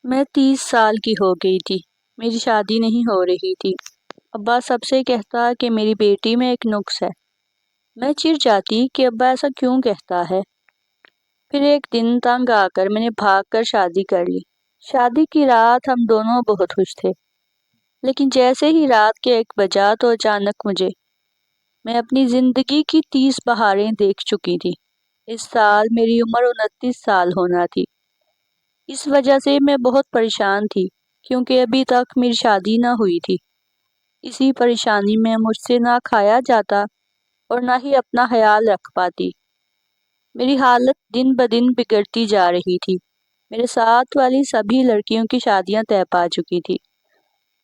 میں 30 سال کی ہو گئی تھی۔ میری شادی نہیں ہو رہی تھی۔ ابا سب سے کہتا کہ میری بیٹی میں ایک نقص ہے۔ میں چڑ جاتی کہ ابا ایسا کیوں کہتا ہے۔ پھر ایک دن تنگ آ کر میں نے بھاگ کر شادی کر لی۔ شادی کی رات ہم دونوں بہت خوش تھے، لیکن جیسے ہی رات کے 1 بجا تو اچانک میں اپنی زندگی کی 30 بہاریں دیکھ چکی تھی۔ اس سال میری عمر 29 سال ہونا تھی۔ اس وجہ سے میں بہت پریشان تھی، کیونکہ ابھی تک میری شادی نہ ہوئی تھی۔ اسی پریشانی میں مجھ سے نہ کھایا جاتا اور نہ ہی اپنا خیال رکھ پاتی۔ میری حالت دن بدن بگڑتی جا رہی تھی۔ میرے ساتھ والی سبھی لڑکیوں کی شادیاں طے پا چکی تھی،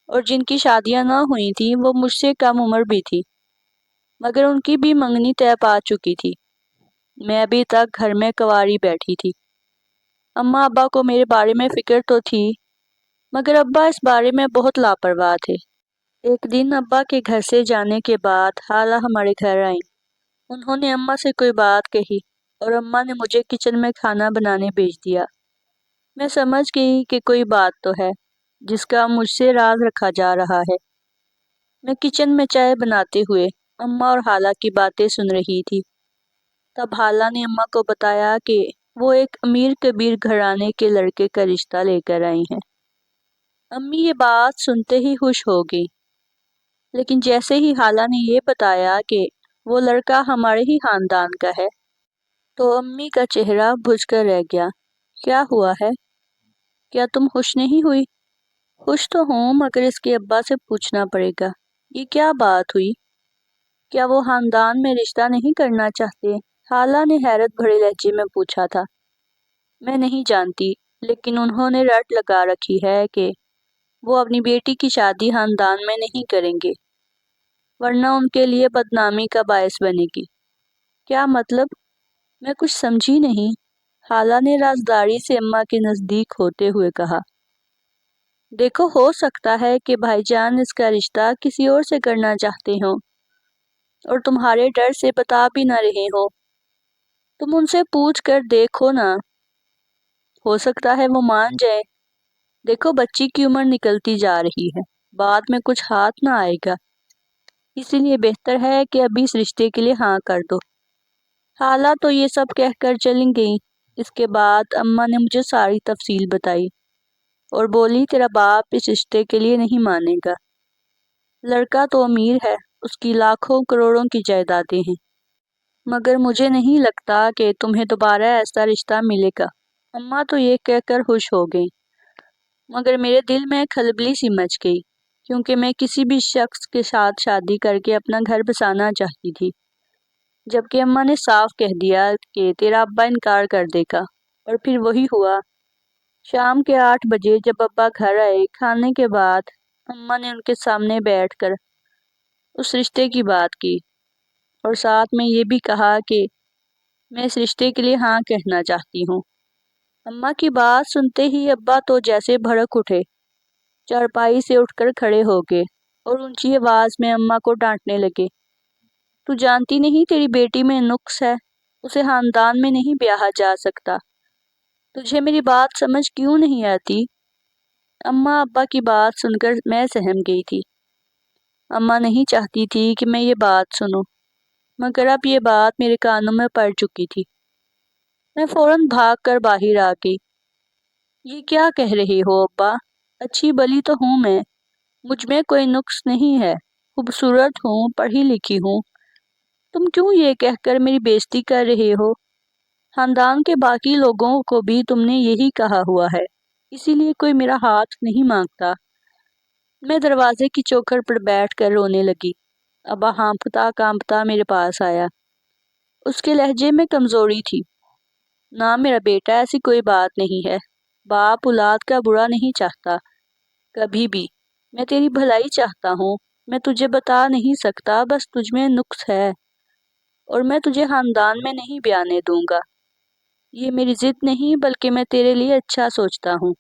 اور جن کی شادیاں نہ ہوئی تھیں وہ مجھ سے کم عمر بھی تھی، مگر ان کی بھی منگنی طے پا چکی تھی۔ میں ابھی تک گھر میں کنواری بیٹھی تھی۔ اماں ابا کو میرے بارے میں فکر تو تھی، مگر ابا اس بارے میں بہت لاپرواہ تھے۔ ایک دن ابا کے گھر سے جانے کے بعد خالہ ہمارے گھر آئیں۔ انہوں نے اماں سے کوئی بات کہی اور اماں نے مجھے کچن میں کھانا بنانے بھیج دیا۔ میں سمجھ گئی کہ کوئی بات تو ہے جس کا مجھ سے راز رکھا جا رہا ہے۔ میں کچن میں چائے بناتے ہوئے اماں اور خالہ کی باتیں سن رہی تھی۔ تب خالہ نے اماں کو بتایا کہ وہ ایک امیر کبیر گھرانے کے لڑکے کا رشتہ لے کر آئی ہیں۔ امی یہ بات سنتے ہی خوش ہو گئی، لیکن جیسے ہی خالہ نے یہ بتایا کہ وہ لڑکا ہمارے ہی خاندان کا ہے، تو امی کا چہرہ بجھ کر رہ گیا۔ کیا ہوا ہے؟ کیا تم خوش نہیں ہوئی؟ خوش تو ہوں، مگر اس کے ابا سے پوچھنا پڑے گا۔ یہ کیا بات ہوئی؟ کیا وہ خاندان میں رشتہ نہیں کرنا چاہتے؟ خالہ نے حیرت بھرے لہجے میں پوچھا تھا۔ میں نہیں جانتی، لیکن انہوں نے رٹ لگا رکھی ہے کہ وہ اپنی بیٹی کی شادی خاندان میں نہیں کریں گے، ورنہ ان کے لیے بدنامی کا باعث بنے گی۔ کیا مطلب؟ میں کچھ سمجھی نہیں۔ خالہ نے رازداری سے اماں کے نزدیک ہوتے ہوئے کہا، دیکھو، ہو سکتا ہے کہ بھائی جان اس کا رشتہ کسی اور سے کرنا چاہتے ہوں اور تمہارے ڈر سے بتا بھی نہ رہے ہو۔ تم ان سے پوچھ کر دیکھو نا، ہو سکتا ہے وہ مان جائے۔ دیکھو، بچی کی عمر نکلتی جا رہی ہے، بعد میں کچھ ہاتھ نہ آئے گا، اسی لیے بہتر ہے کہ ابھی اس رشتے کے لیے ہاں کر دو۔ خالہ تو یہ سب کہہ کر چلی گئیں۔ اس کے بعد اماں نے مجھے ساری تفصیل بتائی اور بولی، تیرا باپ اس رشتے کے لیے نہیں مانے گا۔ لڑکا تو امیر ہے، اس کی لاکھوں کروڑوں کی جائیدادیں ہیں، مگر مجھے نہیں لگتا کہ تمہیں دوبارہ ایسا رشتہ ملے گا۔ اماں تو یہ کہہ کر خوش ہو گئیں، مگر میرے دل میں کھلبلی سی مچ گئی، کیونکہ میں کسی بھی شخص کے ساتھ شادی کر کے اپنا گھر بسانا چاہتی تھی، جبکہ اماں نے صاف کہہ دیا کہ تیرا ابا انکار کر دے گا، اور پھر وہی ہوا۔ شام کے 8 بجے جب ابا گھر آئے، کھانے کے بعد اماں نے ان کے سامنے بیٹھ کر اس رشتے کی بات کی، اور ساتھ میں یہ بھی کہا کہ میں اس رشتے کے لیے ہاں کہنا چاہتی ہوں۔ اماں کی بات سنتے ہی ابا تو جیسے بھڑک اٹھے، چارپائی سے اٹھ کر کھڑے ہو گئے اور اونچی آواز میں اماں کو ڈانٹنے لگے۔ تو جانتی نہیں تیری بیٹی میں نقص ہے، اسے خاندان میں نہیں بیاہا جا سکتا۔ تجھے میری بات سمجھ کیوں نہیں آتی؟ اماں ابا کی بات سن کر میں سہم گئی تھی۔ اماں نہیں چاہتی تھی کہ میں یہ بات سنوں، مگر اب یہ بات میرے کانوں میں پڑ چکی تھی۔ میں فوراً بھاگ کر باہر آ گئی۔ یہ کیا کہہ رہے ہو ابا؟ اچھی بلی تو ہوں میں، مجھ میں کوئی نقص نہیں ہے، خوبصورت ہوں، پڑھی لکھی ہوں۔ تم کیوں یہ کہہ کر میری بےزتی کر رہے ہو؟ خاندان کے باقی لوگوں کو بھی تم نے یہی کہا ہوا ہے، اسی لیے کوئی میرا ہاتھ نہیں مانگتا۔ میں دروازے کی چوکھٹ پر بیٹھ کر رونے لگی۔ ابا ہانپتا کانپتا میرے پاس آیا۔ اس کے لہجے میں کمزوری تھی۔ نہ میرا بیٹا، ایسی کوئی بات نہیں ہے۔ باپ اولاد کا برا نہیں چاہتا، کبھی بھی۔ میں تیری بھلائی چاہتا ہوں۔ میں تجھے بتا نہیں سکتا، بس تجھ میں نقص ہے، اور میں تجھے خاندان میں نہیں بیانے دوں گا۔ یہ میری ضد نہیں، بلکہ میں تیرے لیے اچھا سوچتا ہوں۔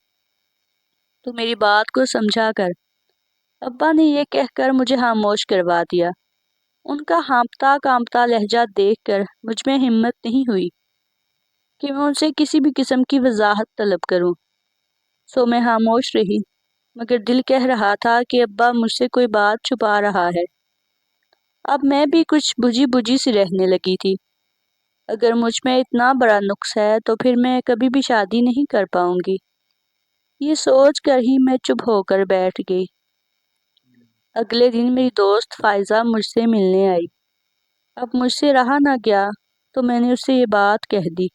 تو میری بات کو سمجھا کر۔ ابا نے یہ کہہ کر مجھے خاموش کروا دیا۔ ان کا ہانپتا کانپتا لہجہ دیکھ کر مجھ میں ہمت نہیں ہوئی کہ میں ان سے کسی بھی قسم کی وضاحت طلب کروں، سو میں خاموش رہی، مگر دل کہہ رہا تھا کہ ابا مجھ سے کوئی بات چھپا رہا ہے۔ اب میں بھی کچھ بجھی بجھی سی رہنے لگی تھی۔ اگر مجھ میں اتنا بڑا نقص ہے تو پھر میں کبھی بھی شادی نہیں کر پاؤں گی۔ یہ سوچ کر ہی میں چپ ہو کر بیٹھ گئی۔ اگلے دن میری دوست فائزہ مجھ سے ملنے آئی۔ اب مجھ سے رہا نہ گیا تو میں نے اس سے یہ بات کہہ دی۔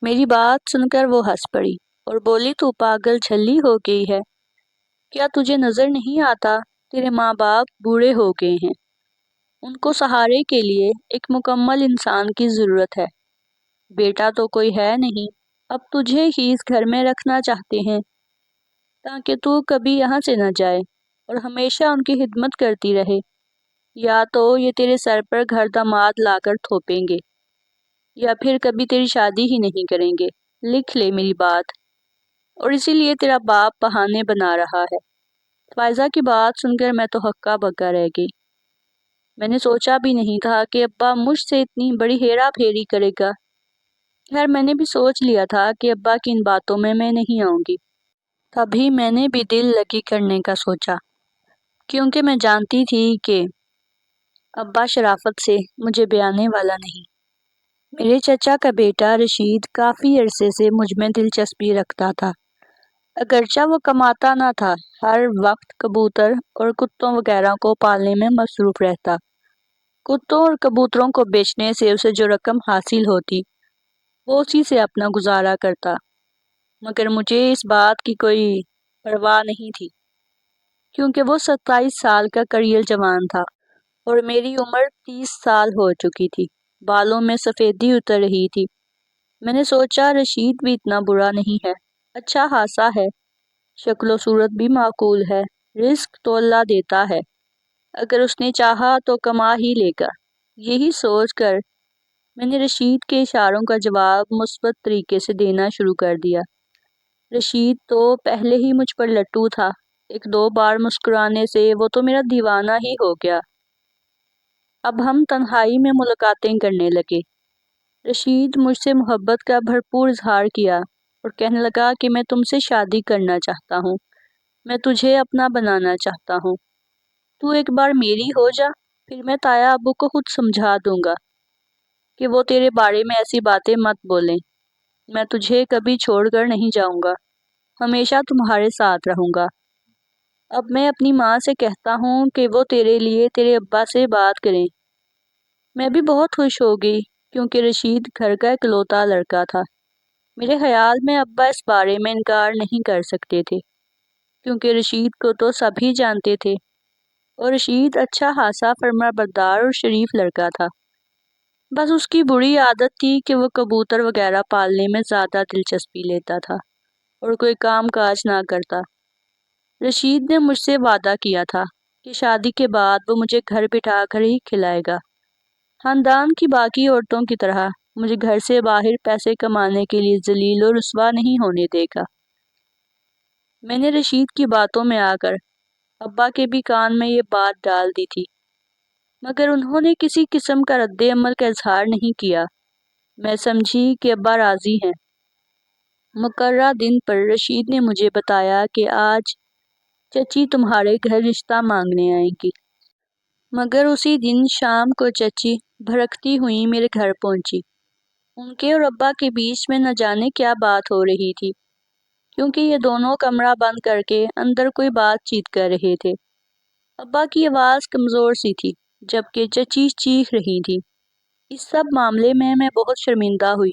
میری بات سن کر وہ ہنس پڑی اور بولی، تو پاگل جھلی ہو گئی ہے، کیا تجھے نظر نہیں آتا تیرے ماں باپ بوڑھے ہو گئے ہیں، ان کو سہارے کے لیے ایک مکمل انسان کی ضرورت ہے، بیٹا تو کوئی ہے نہیں، اب تجھے ہی اس گھر میں رکھنا چاہتے ہیں تاکہ تو کبھی یہاں سے نہ جائے اور ہمیشہ ان کی خدمت کرتی رہے، یا تو یہ تیرے سر پر گھر داماد لا کر تھوپیں گے یا پھر کبھی تیری شادی ہی نہیں کریں گے، لکھ لے میری بات، اور اسی لیے تیرا باپ بہانے بنا رہا ہے۔ فائزہ کی بات سن کر میں تو ہکا بکا رہ گئی۔ میں نے سوچا بھی نہیں تھا کہ ابا مجھ سے اتنی بڑی ہیرا پھیری کرے گا۔ خیر میں نے بھی سوچ لیا تھا کہ ابا کی ان باتوں میں نہیں آؤں گی۔ تبھی میں نے بھی دل لگی کرنے کا سوچا، کیونکہ میں جانتی تھی کہ ابا شرافت سے مجھے بیانے والا نہیں۔ میرے چچا کا بیٹا رشید کافی عرصے سے مجھ میں دلچسپی رکھتا تھا، اگرچہ وہ کماتا نہ تھا، ہر وقت کبوتر اور کتوں وغیرہ کو پالنے میں مصروف رہتا۔ کتوں اور کبوتروں کو بیچنے سے اسے جو رقم حاصل ہوتی وہ اسی سے اپنا گزارا کرتا، مگر مجھے اس بات کی کوئی پرواہ نہیں تھی، کیونکہ وہ 27 سال کا کڑیل جوان تھا اور میری عمر 30 سال ہو چکی تھی، بالوں میں سفیدی اتر رہی تھی۔ میں نے سوچا رشید بھی اتنا برا نہیں ہے، اچھا خاصا ہے، شکل و صورت بھی معقول ہے، رزق تو اللہ دیتا ہے، اگر اس نے چاہا تو کما ہی لے گا۔ یہی سوچ کر میں نے رشید کے اشاروں کا جواب مثبت طریقے سے دینا شروع کر دیا۔ رشید تو پہلے ہی مجھ پر لٹو تھا، ایک دو بار مسکرانے سے وہ تو میرا دیوانہ ہی ہو گیا۔ اب ہم تنہائی میں ملاقاتیں کرنے لگے۔ رشید مجھ سے محبت کا بھرپور اظہار کیا اور کہنے لگا کہ میں تم سے شادی کرنا چاہتا ہوں، میں تجھے اپنا بنانا چاہتا ہوں، تو ایک بار میری ہو جا، پھر میں تایا ابو کو خود سمجھا دوں گا کہ وہ تیرے بارے میں ایسی باتیں مت بولیں، میں تجھے کبھی چھوڑ کر نہیں جاؤں گا، ہمیشہ تمہارے ساتھ رہوں گا۔ اب میں اپنی ماں سے کہتا ہوں کہ وہ تیرے لیے تیرے ابا سے بات کریں۔ میں بھی بہت خوش ہو گئی، کیونکہ رشید گھر کا اکلوتا لڑکا تھا۔ میرے خیال میں ابا اس بارے میں انکار نہیں کر سکتے تھے، کیونکہ رشید کو تو سب ہی جانتے تھے، اور رشید اچھا خاصا فرمانبردار اور شریف لڑکا تھا۔ بس اس کی بری عادت تھی کہ وہ کبوتر وغیرہ پالنے میں زیادہ دلچسپی لیتا تھا اور کوئی کام کاج نہ کرتا۔ رشید نے مجھ سے وعدہ کیا تھا کہ شادی کے بعد وہ مجھے گھر بٹھا کر ہی کھلائے گا، خاندان کی باقی عورتوں کی طرح مجھے گھر سے باہر پیسے کمانے کے لیے ذلیل و رسوا نہیں ہونے دے گا۔ میں نے رشید کی باتوں میں آ کر ابا کے بھی کان میں یہ بات ڈال دی تھی، مگر انہوں نے کسی قسم کا رد عمل کا اظہار نہیں کیا۔ میں سمجھی کہ ابا راضی ہیں۔ مقررہ دن پر رشید نے مجھے بتایا کہ آج چچی تمہارے گھر رشتہ مانگنے آئیں گی، مگر اسی دن شام کو چچی بھڑکتی ہوئی میرے گھر پہنچی۔ ان کے اور ابا کے بیچ میں نہ جانے کیا بات ہو رہی تھی، کیونکہ یہ دونوں کمرہ بند کر کے اندر کوئی بات چیت کر رہے تھے۔ ابا کی آواز کمزور سی تھی، جبکہ چچی چیخ رہی تھی۔ اس سب معاملے میں بہت شرمندہ ہوئی،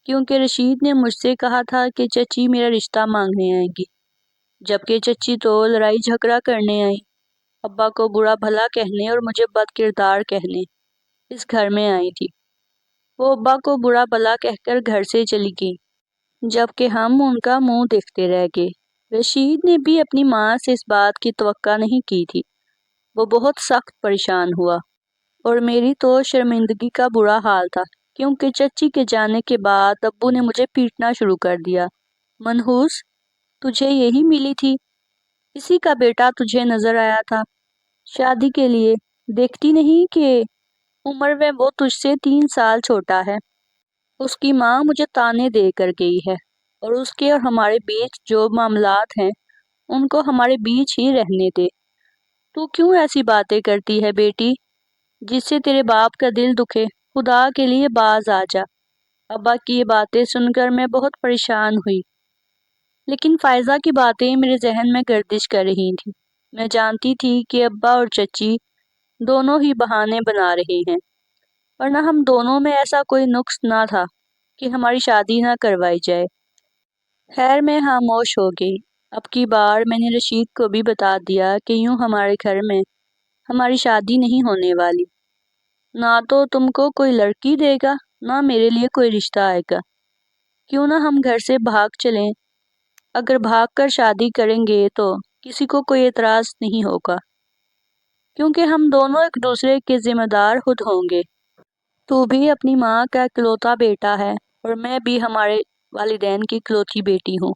کیونکہ رشید نے مجھ سے کہا تھا کہ چچی میرا رشتہ مانگنے آئیں گی، جبکہ چچی تو لڑائی جھگڑا کرنے آئی، ابا کو برا بھلا کہنے اور مجھے بد کردار کہنے اس گھر میں آئی تھی۔ وہ ابا کو برا بھلا کہہ کر گھر سے چلی گئی، جبکہ ہم ان کا منہ دیکھتے رہ گئے۔ رشید نے بھی اپنی ماں سے اس بات کی توقع نہیں کی تھی، وہ بہت سخت پریشان ہوا، اور میری تو شرمندگی کا برا حال تھا، کیونکہ چچی کے جانے کے بعد ابو نے مجھے پیٹنا شروع کر دیا۔ منحوس، تجھے یہی ملی تھی، اسی کا بیٹا تجھے نظر آیا تھا شادی کے لیے، دیکھتی نہیں کہ عمر میں وہ تجھ سے 3 سال چھوٹا ہے۔ اس کی ماں مجھے تانے دے کر گئی ہے، اور اس کے اور ہمارے بیچ جو معاملات ہیں ان کو ہمارے بیچ ہی رہنے دے۔ تو کیوں ایسی باتیں کرتی ہے بیٹی جس سے تیرے باپ کا دل دکھے؟ خدا کے لیے باز آ جا۔ ابا کی یہ باتیں سن کر میں بہت پریشان ہوئی، لیکن فائزہ کی باتیں میرے ذہن میں گردش کر رہی تھیں۔ میں جانتی تھی کہ ابا اور چچی دونوں ہی بہانے بنا رہے ہیں، ورنہ ہم دونوں میں ایسا کوئی نقص نہ تھا کہ ہماری شادی نہ کروائی جائے۔ خیر میں خاموش ہو گئی۔ اب کی بار میں نے رشید کو بھی بتا دیا کہ یوں ہمارے گھر میں ہماری شادی نہیں ہونے والی۔ نہ تو تم کو کوئی لڑکی دے گا، نہ میرے لیے کوئی رشتہ آئے گا۔ کیوں نہ ہم گھر سے بھاگ چلیں؟ اگر بھاگ کر شادی کریں گے تو کسی کو کوئی اعتراض نہیں ہوگا، کیونکہ ہم دونوں ایک دوسرے کے ذمہ دار خود ہوں گے۔ تو بھی اپنی ماں کا اکلوتا بیٹا ہے اور میں بھی ہمارے والدین کی اکلوتی بیٹی ہوں،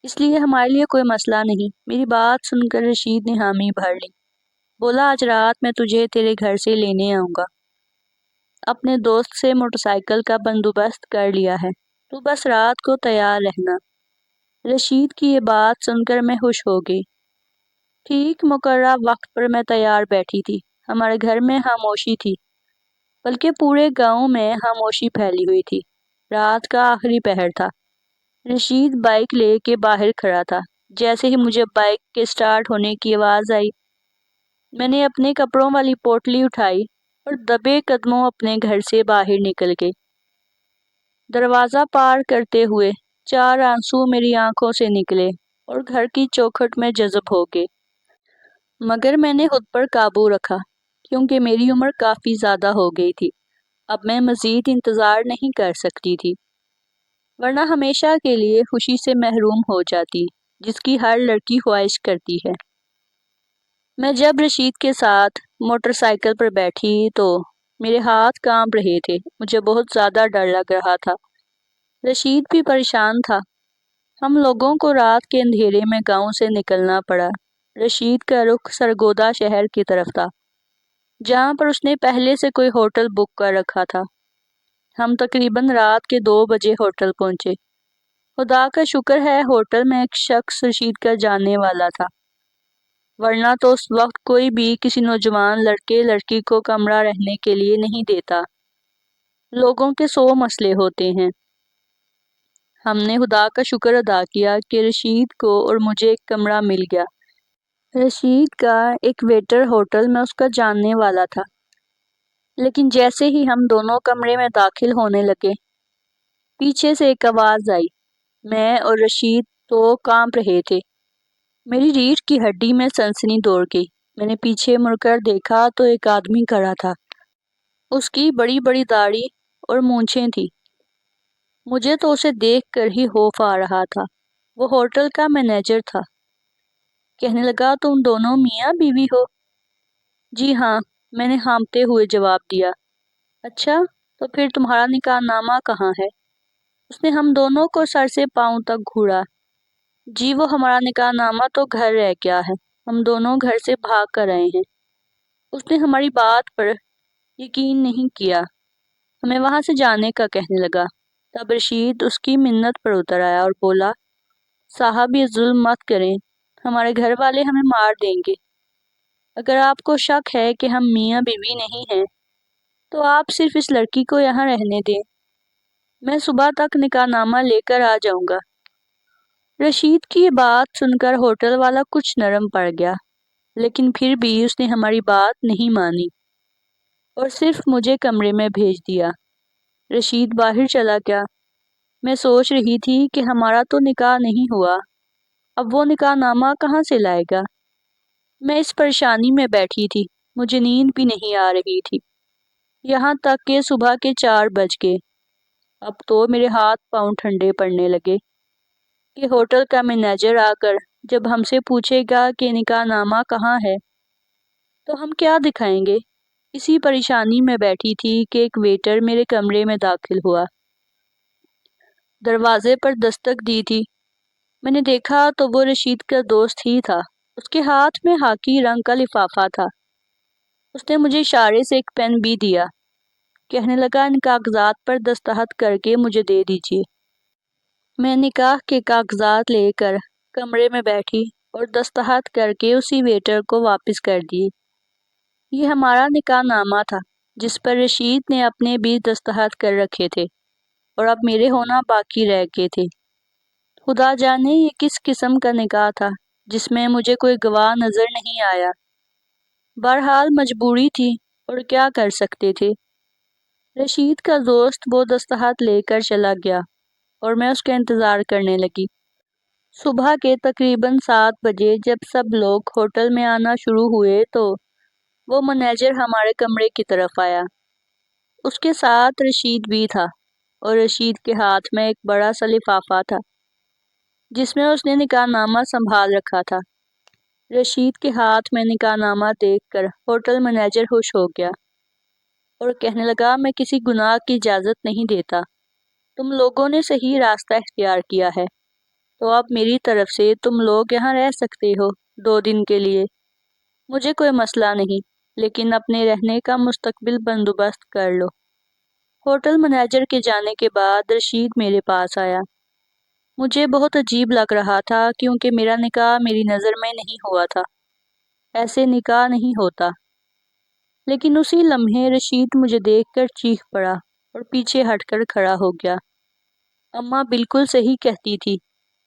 اس لیے ہمارے لیے کوئی مسئلہ نہیں۔ میری بات سن کر رشید نے حامی بھر لی۔ بولا آج رات میں تجھے تیرے گھر سے لینے آؤں گا۔ اپنے دوست سے موٹر سائیکل کا بندوبست کر لیا ہے، تو بس رات کو تیار رہنا۔ رشید کی یہ بات سن کر میں خوش ہو گئی۔ ٹھیک مقررہ وقت پر میں تیار بیٹھی تھی۔ ہمارے گھر میں خاموشی تھی، بلکہ پورے گاؤں میں خاموشی پھیلی ہوئی تھی۔ رات کا آخری پہر تھا۔ رشید بائک لے کے باہر کھڑا تھا۔ جیسے ہی مجھے بائک کے سٹارٹ ہونے کی آواز آئی، میں نے اپنے کپڑوں والی پوٹلی اٹھائی اور دبے قدموں اپنے گھر سے باہر نکل گئی۔ دروازہ پار کرتے ہوئے 4 آنسو میری آنکھوں سے نکلے اور گھر کی چوکھٹ میں جذب ہو گئے، مگر میں نے خود پر قابو رکھا کیونکہ میری عمر کافی زیادہ ہو گئی تھی۔ اب میں مزید انتظار نہیں کر سکتی تھی، ورنہ ہمیشہ کے لیے خوشی سے محروم ہو جاتی، جس کی ہر لڑکی خواہش کرتی ہے۔ میں جب رشید کے ساتھ موٹر سائیکل پر بیٹھی تو میرے ہاتھ کانپ رہے تھے۔ مجھے بہت زیادہ ڈر لگ رہا تھا۔ رشید بھی پریشان تھا۔ ہم لوگوں کو رات کے اندھیرے میں گاؤں سے نکلنا پڑا۔ رشید کا رخ سرگودا شہر کی طرف تھا، جہاں پر اس نے پہلے سے کوئی ہوٹل بک کر رکھا تھا۔ ہم تقریباً رات کے 2 بجے ہوٹل پہنچے۔ خدا کا شکر ہے ہوٹل میں ایک شخص رشید کا جاننے والا تھا، ورنہ تو اس وقت کوئی بھی کسی نوجوان لڑکے لڑکی کو کمرہ رہنے کے لیے نہیں دیتا۔ لوگوں کے 100 مسئلے ہوتے ہیں۔ ہم نے خدا کا شکر ادا کیا کہ رشید کو اور مجھے ایک کمرہ مل گیا۔ رشید کا ایک ویٹر ہوٹل میں اس کا جاننے والا تھا، لیکن جیسے ہی ہم دونوں کمرے میں داخل ہونے لگے، پیچھے سے ایک آواز آئی۔ میں اور رشید تو کانپ رہے تھے۔ میری ریڑھ کی ہڈی میں سنسنی دوڑ گئی۔ میں نے پیچھے مڑ کر دیکھا تو ایک آدمی کھڑا تھا۔ اس کی بڑی بڑی داڑھی اور مونچھیں تھیں۔ مجھے تو اسے دیکھ کر ہی خوف آ رہا تھا۔ وہ ہوٹل کا مینیجر تھا۔ کہنے لگا تم دونوں میاں بیوی ہو؟ جی ہاں، میں نے ہانپتے ہوئے جواب دیا۔ اچھا، تو پھر تمہارا نکاح نامہ کہاں ہے؟ اس نے ہم دونوں کو سر سے پاؤں تک گھوڑا۔ جی وہ ہمارا نکاح نامہ تو گھر رہ گیا ہے، ہم دونوں گھر سے بھاگ کر آئے ہیں۔ اس نے ہماری بات پر یقین نہیں کیا، ہمیں وہاں سے جانے کا کہنے لگا۔ تب رشید اس کی منت پر اتر آیا اور بولا، صاحب یہ ظلم مت کریں، ہمارے گھر والے ہمیں مار دیں گے۔ اگر آپ کو شک ہے کہ ہم میاں بیوی نہیں ہیں تو آپ صرف اس لڑکی کو یہاں رہنے دیں، میں صبح تک نکاح نامہ لے کر آ جاؤں گا۔ رشید کی یہ بات سن کر ہوٹل والا کچھ نرم پڑ گیا، لیکن پھر بھی اس نے ہماری بات نہیں مانی اور صرف مجھے کمرے میں بھیج دیا۔ رشید باہر چلا گیا۔ میں سوچ رہی تھی کہ ہمارا تو نکاح نہیں ہوا، اب وہ نکاح نامہ کہاں سے لائے گا؟ میں اس پریشانی میں بیٹھی تھی، مجھے نیند بھی نہیں آ رہی تھی، یہاں تک کہ صبح کے 4 بج گئے۔ اب تو میرے ہاتھ پاؤں ٹھنڈے پڑنے لگے کہ ہوٹل کا مینیجر آ کر جب ہم سے پوچھے گا کہ نکاح نامہ کہاں ہے تو ہم کیا دکھائیں گے۔ اسی پریشانی میں بیٹھی تھی کہ ایک ویٹر میرے کمرے میں داخل ہوا۔ دروازے پر دستک دی تھی۔ میں نے دیکھا تو وہ رشید کا دوست ہی تھا۔ اس کے ہاتھ میں خاکی رنگ کا لفافہ تھا۔ اس نے مجھے اشارے سے ایک پین بھی دیا۔ کہنے لگا ان کاغذات پر دستخط کر کے مجھے دے دیجیے۔ میں نکاح کے کاغذات لے کر کمرے میں بیٹھی اور دستخط کر کے اسی ویٹر کو واپس کر دی۔ یہ ہمارا نکاح نامہ تھا جس پر رشید نے اپنے بھی دستخط کر رکھے تھے اور اب میرے ہونا باقی رہ گئے تھے۔ خدا جانے یہ کس قسم کا نکاح تھا جس میں مجھے کوئی گواہ نظر نہیں آیا۔ بہرحال مجبوری تھی اور کیا کر سکتے تھے۔ رشید کا دوست وہ دستخط لے کر چلا گیا اور میں اس کا انتظار کرنے لگی۔ صبح کے تقریباً 7 بجے جب سب لوگ ہوٹل میں آنا شروع ہوئے تو وہ مینیجر ہمارے کمرے کی طرف آیا۔ اس کے ساتھ رشید بھی تھا اور رشید کے ہاتھ میں ایک بڑا سا لفافہ تھا جس میں اس نے نکاح نامہ سنبھال رکھا تھا۔ رشید کے ہاتھ میں نکاح نامہ دیکھ کر ہوٹل مینیجر خوش ہو گیا اور کہنے لگا، میں کسی گناہ کی اجازت نہیں دیتا۔ تم لوگوں نے صحیح راستہ اختیار کیا ہے، تو اب میری طرف سے تم لوگ یہاں رہ سکتے ہو 2 دن کے لیے۔ مجھے کوئی مسئلہ نہیں، لیکن اپنے رہنے کا مستقبل بندوبست کر لو۔ ہوٹل مینیجر کے جانے کے بعد رشید میرے پاس آیا۔ مجھے بہت عجیب لگ رہا تھا کیونکہ میرا نکاح میری نظر میں نہیں ہوا تھا۔ ایسے نکاح نہیں ہوتا۔ لیکن اسی لمحے رشید مجھے دیکھ کر چیخ پڑا اور پیچھے ہٹ کر کھڑا ہو گیا۔ اماں بالکل صحیح کہتی تھی،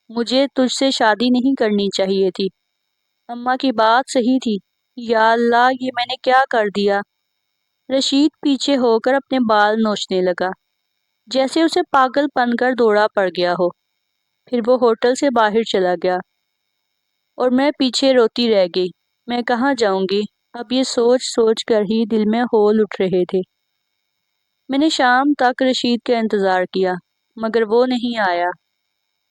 مجھے تجھ سے شادی نہیں کرنی چاہیے تھی۔ اماں کی بات صحیح تھی۔ یا اللہ، یہ میں نے کیا کر دیا؟ رشید پیچھے ہو کر اپنے بال نوچنے لگا جیسے اسے پاگل پن کر دوڑا پڑ گیا ہو۔ پھر وہ ہوٹل سے باہر چلا گیا اور میں پیچھے روتی رہ گئی۔ میں کہاں جاؤں گی؟ اب یہ سوچ سوچ کر ہی دل میں ہول اٹھ رہے تھے۔ میں نے شام تک رشید کا انتظار کیا مگر وہ نہیں آیا۔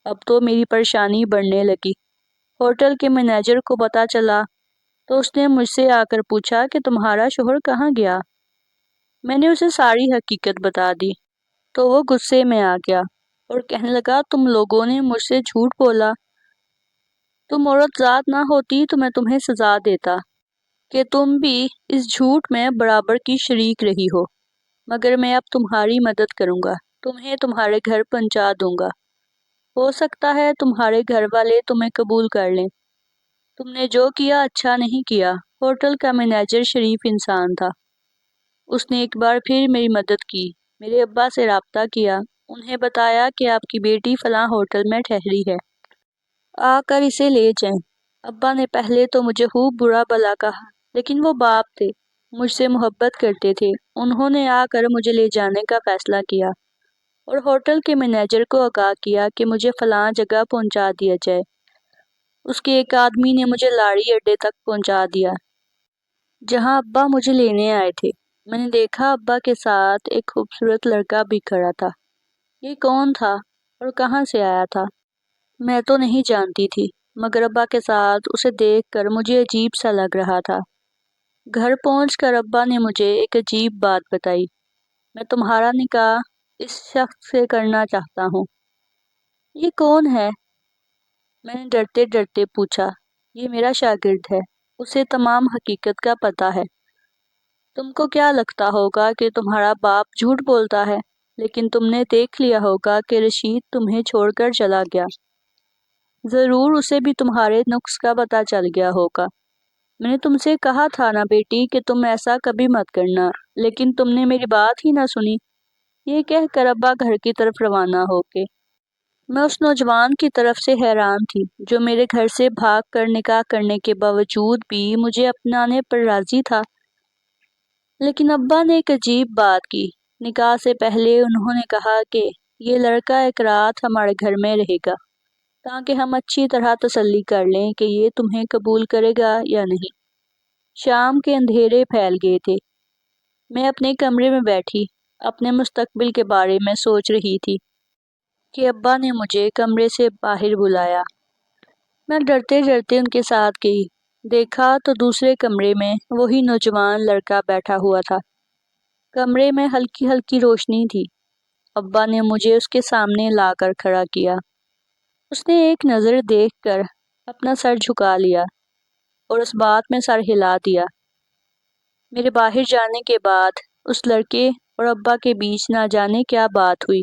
اب تو میری پریشانی بڑھنے لگی۔ ہوٹل کے مینیجر کو پتہ چلا تو اس نے مجھ سے آ کر پوچھا کہ تمہارا شوہر کہاں گیا؟ میں نے اسے ساری حقیقت بتا دی تو وہ غصے میں آ گیا اور کہنے لگا، تم لوگوں نے مجھ سے جھوٹ بولا۔ تم عورت ذات نہ ہوتی تو میں تمہیں سزا دیتا کہ تم بھی اس جھوٹ میں برابر کی شریک رہی ہو، مگر میں اب تمہاری مدد کروں گا، تمہیں تمہارے گھر پہنچا دوں گا۔ ہو سکتا ہے تمہارے گھر والے تمہیں قبول کر لیں۔ تم نے جو کیا اچھا نہیں کیا۔ ہوٹل کا مینیجر شریف انسان تھا۔ اس نے ایک بار پھر میری مدد کی، میرے ابا سے رابطہ کیا، انہیں بتایا کہ آپ کی بیٹی فلاں ہوٹل میں ٹھہری ہے، آ کر اسے لے جائیں۔ ابا نے پہلے تو مجھے خوب برا بھلا کہا، لیکن وہ باپ تھے، مجھ سے محبت کرتے تھے۔ انہوں نے آ کر مجھے لے جانے کا فیصلہ کیا اور ہوٹل کے مینیجر کو آگاہ کیا کہ مجھے فلاں جگہ پہنچا دیا جائے۔ اس کے ایک آدمی نے مجھے لاڑی اڈے تک پہنچا دیا جہاں ابا مجھے لینے آئے تھے۔ میں نے دیکھا ابا کے ساتھ ایک خوبصورت لڑکا بھی کھڑا تھا۔ یہ کون تھا اور کہاں سے آیا تھا میں تو نہیں جانتی تھی، مگر ابا کے ساتھ اسے دیکھ کر مجھے عجیب سا لگ رہا تھا۔ گھر پہنچ کر ابا نے مجھے ایک عجیب بات بتائی، میں تمہارا نکاح اس شخص سے کرنا چاہتا ہوں۔ یہ کون ہے؟ میں نے ڈرتے ڈرتے پوچھا۔ یہ میرا شاگرد ہے، اسے تمام حقیقت کا پتہ ہے۔ تم کو کیا لگتا ہوگا کہ تمہارا باپ جھوٹ بولتا ہے، لیکن تم نے دیکھ لیا ہوگا کہ رشید تمہیں چھوڑ کر چلا گیا۔ ضرور اسے بھی تمہارے نقص کا پتہ چل گیا ہوگا۔ میں نے تم سے کہا تھا نا بیٹی کہ تم ایسا کبھی مت کرنا، لیکن تم نے میری بات ہی نہ سنی۔ یہ کہہ کر ابا گھر کی طرف روانہ ہو گئے۔ میں اس نوجوان کی طرف سے حیران تھی جو میرے گھر سے بھاگ کر نکاح کرنے کے باوجود بھی مجھے اپنانے پر راضی تھا۔ لیکن ابا نے ایک عجیب بات کی۔ نکاح سے پہلے انہوں نے کہا کہ یہ لڑکا ایک رات ہمارے گھر میں رہے گا تاکہ ہم اچھی طرح تسلی کر لیں کہ یہ تمہیں قبول کرے گا یا نہیں۔ شام کے اندھیرے پھیل گئے تھے۔ میں اپنے کمرے میں بیٹھی اپنے مستقبل کے بارے میں سوچ رہی تھی کہ ابا نے مجھے کمرے سے باہر بلایا۔ میں ڈرتے ڈرتے ان کے ساتھ گئی۔ دیکھا تو دوسرے کمرے میں وہی نوجوان لڑکا بیٹھا ہوا تھا۔ کمرے میں ہلکی ہلکی روشنی تھی۔ ابا نے مجھے اس کے سامنے لا کر کھڑا کیا۔ اس نے ایک نظر دیکھ کر اپنا سر جھکا لیا اور اس بات میں سر ہلا دیا۔ میرے باہر جانے کے بعد اس لڑکے اور ابا کے بیچ نہ جانے کیا بات ہوئی۔